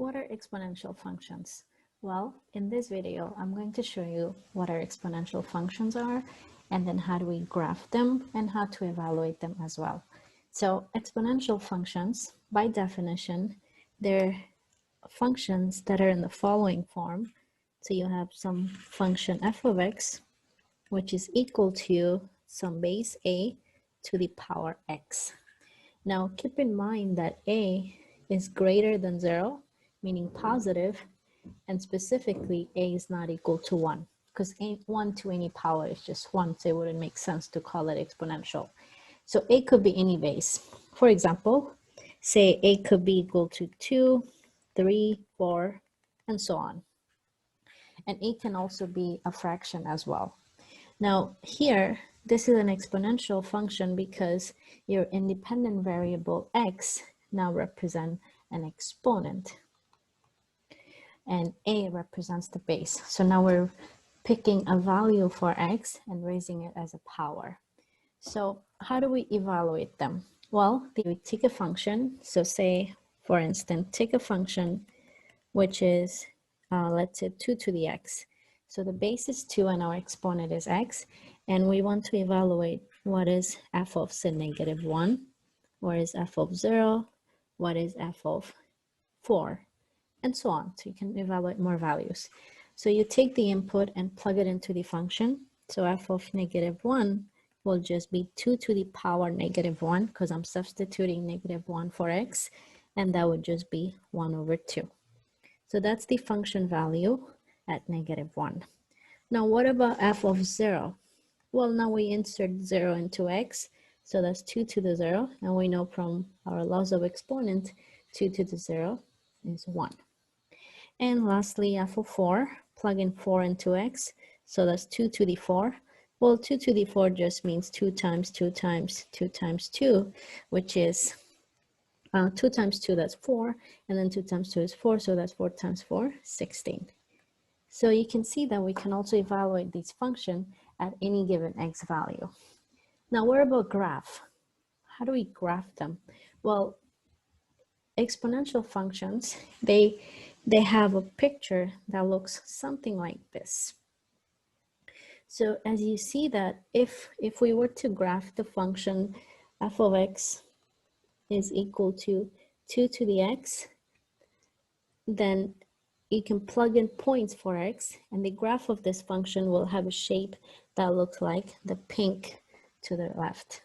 What are exponential functions? Well, in this video, I'm going to show you what our exponential functions are, and then how do we graph them and how to evaluate them as well. So exponential functions, by definition, they're functions that are in the following form. So you have some function f of x, which is equal to some base a to the power x. Now keep in mind that a is greater than 0, meaning positive, and specifically a is not equal to 1, because 1 to any power is just 1, so it wouldn't make sense to call it exponential. So a could be any base. For example, say a could be equal to 2, 3, 4, and so on. And a can also be a fraction as well. Now here, this is an exponential function because your independent variable x now represents an exponent, and a represents the base. So now we're picking a value for x and raising it as a power. So how do we evaluate them? Well, we take a function. So say, for instance, take a function which is, let's say 2 to the x. So the base is 2 and our exponent is x, and we want to evaluate what is f of, say, -1, what is f of 0, what is f of 4, and so on. So you can evaluate more values. So you take the input and plug it into the function. So f of -1 will just be 2 to the power -1, because I'm substituting -1 for x, and that would just be 1 over 2. So that's the function value at -1. Now what about f of 0? Well, now we insert 0 into x, so that's 2 to the 0, and we know from our laws of exponent, 2 to the 0 is 1. And lastly, f of 4, plug in 4 into x, so that's 2 to the 4. Well, 2 to the 4 just means 2 times 2 times 2 times 2, which is 2 times 2, that's 4, and then 2 times 2 is 4, so that's 4 times 4, 16. So you can see that we can also evaluate this function at any given x value. Now, what about graph? How do we graph them? Well, exponential functions, they have a picture that looks something like this. So as you see that if we were to graph the function f of x is equal to 2 to the x, then you can plug in points for x, and the graph of this function will have a shape that looks like the pink to the left.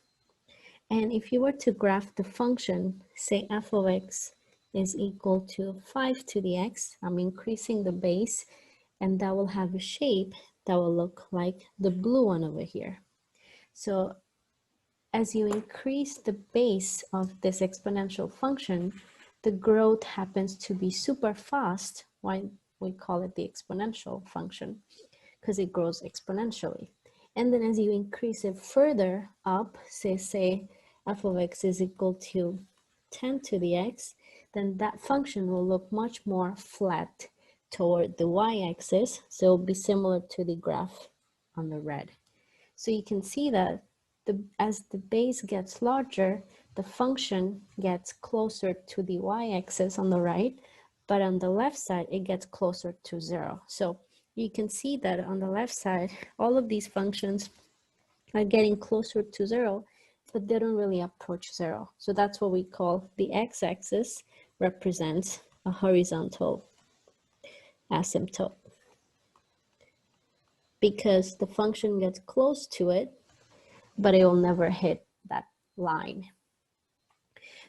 And if you were to graph the function, say f of x is equal to 5 to the x, I'm increasing the base, and that will have a shape that will look like the blue one over here. So as you increase the base of this exponential function, the growth happens to be super fast. Why we call it the exponential function, because it grows exponentially. And then as you increase it further up, say f of x is equal to 10 to the x, then that function will look much more flat toward the y-axis, so it'll be similar to the graph on the red. So you can see that as the base gets larger, the function gets closer to the y-axis on the right, but on the left side, it gets closer to 0. So you can see that on the left side, all of these functions are getting closer to 0, but they don't really approach 0. So that's what we call the x-axis represents a horizontal asymptote, because the function gets close to it, but it will never hit that line.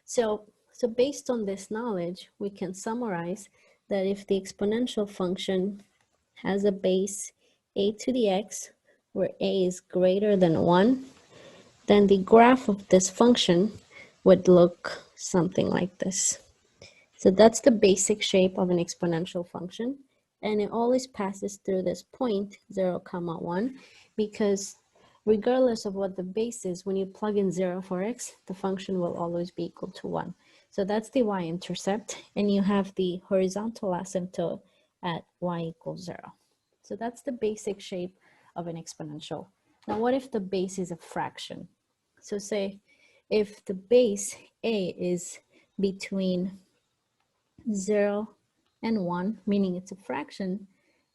So based on this knowledge, we can summarize that if the exponential function has a base a to the x, where a is greater than 1, then the graph of this function would look something like this. So that's the basic shape of an exponential function, and it always passes through this point 0, 1, because regardless of what the base is, when you plug in 0 for x, the function will always be equal to 1. So that's the y-intercept, and you have the horizontal asymptote at y equals 0. So that's the basic shape of an exponential. Now, what if the base is a fraction? So say if the base a is between 0 and 1, meaning it's a fraction,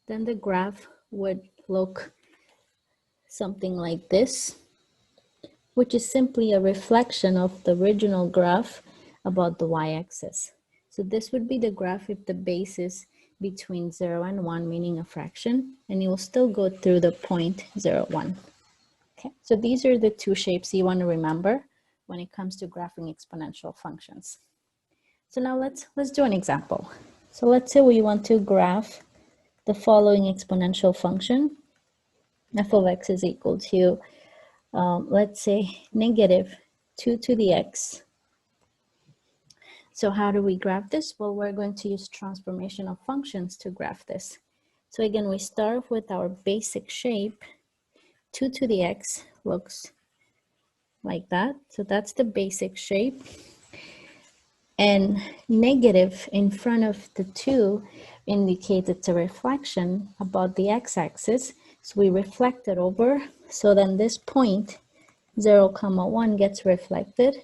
then the graph would look something like this, which is simply a reflection of the original graph about the y-axis. So this would be the graph if the base is between 0 and 1, meaning a fraction, and you will still go through the point 0, 1. Okay, so these are the two shapes you want to remember when it comes to graphing exponential functions. So now let's do an example. So let's say we want to graph the following exponential function. F of x is equal to, let's say, negative 2 to the x. So how do we graph this? Well, we're going to use transformation of functions to graph this. So again, we start with our basic shape. 2 to the x looks like that. So that's the basic shape. And negative in front of the 2 indicates it's a reflection about the x-axis. So we reflect it over. So then this point, 0, 1 gets reflected.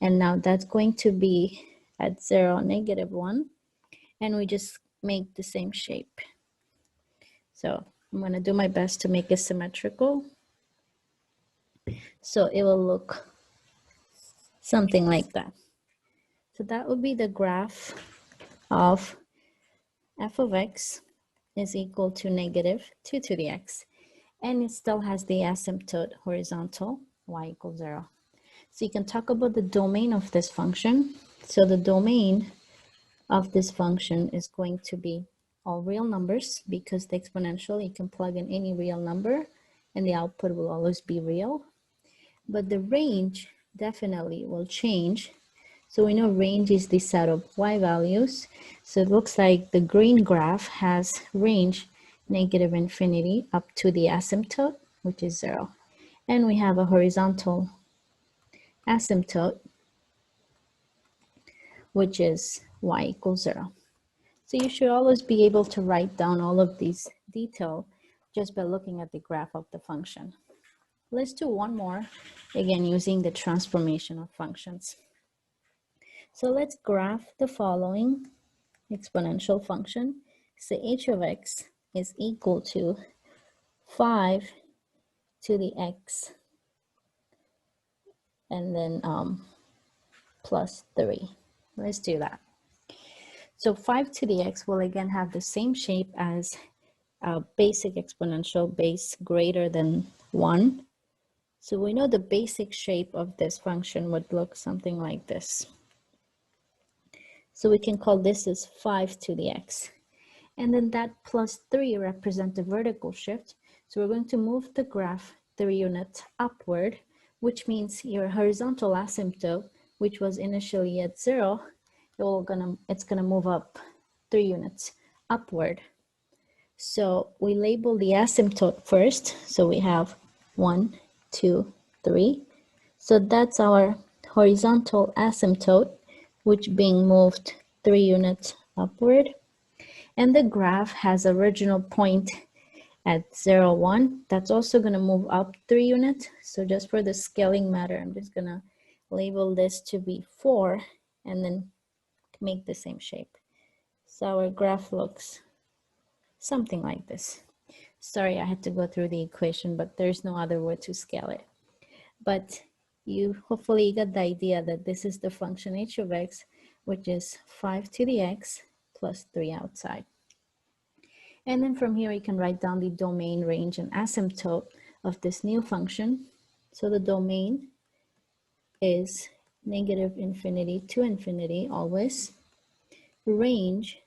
And now that's going to be at 0, negative 1. And we just make the same shape. So I'm going to do my best to make it symmetrical. So it will look something like that. So that would be the graph of f of x is equal to negative 2 to the x. And it still has the asymptote horizontal, y equals 0. So you can talk about the domain of this function. So the domain of this function is going to be all real numbers, because the exponential, you can plug in any real number and the output will always be real. But the range definitely will change. So we know range is the set of y values. So it looks like the green graph has range negative infinity up to the asymptote, which is 0. And we have a horizontal asymptote, which is y equals 0. So you should always be able to write down all of these detail just by looking at the graph of the function. Let's do one more, again using the transformation of functions. So let's graph the following exponential function. So h of x is equal to 5 to the x and then plus 3. Let's do that. So 5 to the x will again have the same shape as a basic exponential base greater than 1. So we know the basic shape of this function would look something like this. So we can call this as 5 to the x. And then that plus 3 represent the vertical shift. So we're going to move the graph 3 units upward, which means your horizontal asymptote, which was initially at 0, it's gonna move up 3 units upward. So we label the asymptote first. So we have 1, 2, 3. So that's our horizontal asymptote, which being moved 3 units upward. And the graph has original point at 0, 1. That's also going to move up 3 units. So just for the scaling matter, I'm just going to label this to be 4 and then make the same shape. So our graph looks something like this. Sorry, I had to go through the equation, but there's no other way to scale it. But you hopefully got the idea that this is the function h of x, which is 5 to the x plus 3 outside. And then from here, you can write down the domain, range, and asymptote of this new function. So the domain is negative infinity to infinity always. Range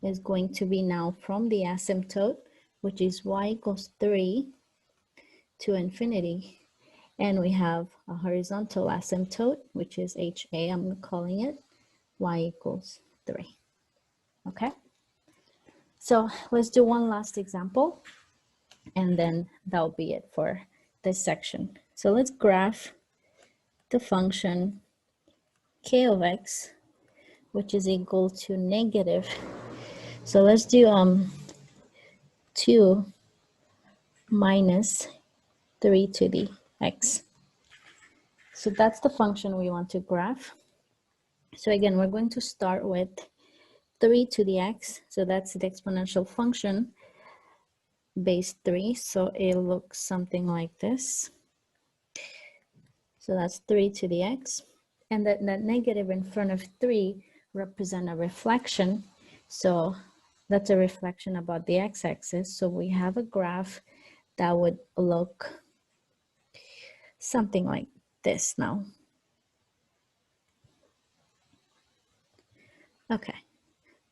is going to be now from the asymptote, which is y equals 3 to infinity. And we have a horizontal asymptote, which is HA, I'm calling it, y equals 3. Okay? So let's do one last example, and then that'll be it for this section. So let's graph the function k of x, which is equal to negative. So let's do 2 minus 3 to the x. So that's the function we want to graph. So again, we're going to start with 3 to the x, so that's the exponential function, base 3, so it looks something like this. So that's 3 to the x, and that negative in front of 3 represent a reflection, so that's a reflection about the x-axis. So we have a graph that would look something like this now. Okay,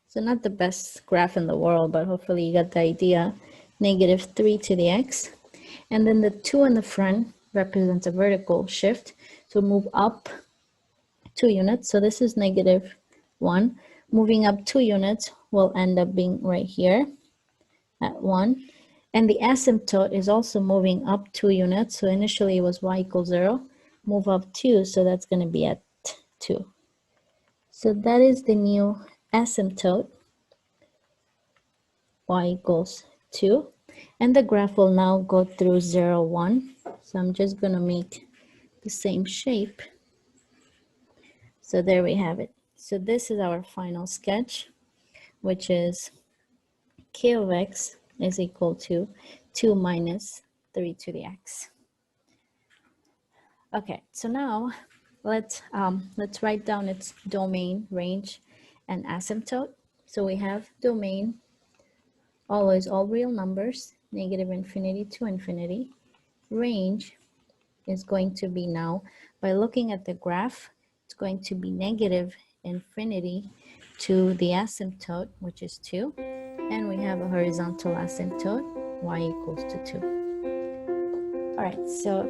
so not the best graph in the world, but hopefully you got the idea. Negative 3 to the x, and then the 2 in the front represents a vertical shift, so move up 2 units. So this is negative 1. Moving up 2 units will end up being right here at 1. And the asymptote is also moving up 2 units. So initially it was y equals 0. Move up 2, so that's going to be at 2. So that is the new asymptote, y equals 2. And the graph will now go through 0, 1. So I'm just going to make the same shape. So there we have it. So this is our final sketch, which is k of x is equal to 2 minus 3 to the x. Okay, so now let's write down its domain, range, and asymptote. So we have domain, always all real numbers, negative infinity to infinity. Range is going to be now, by looking at the graph, it's going to be negative infinity to the asymptote, which is 2. And we have a horizontal asymptote, y equals to 2. All right, so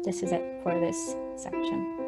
this is it for this section.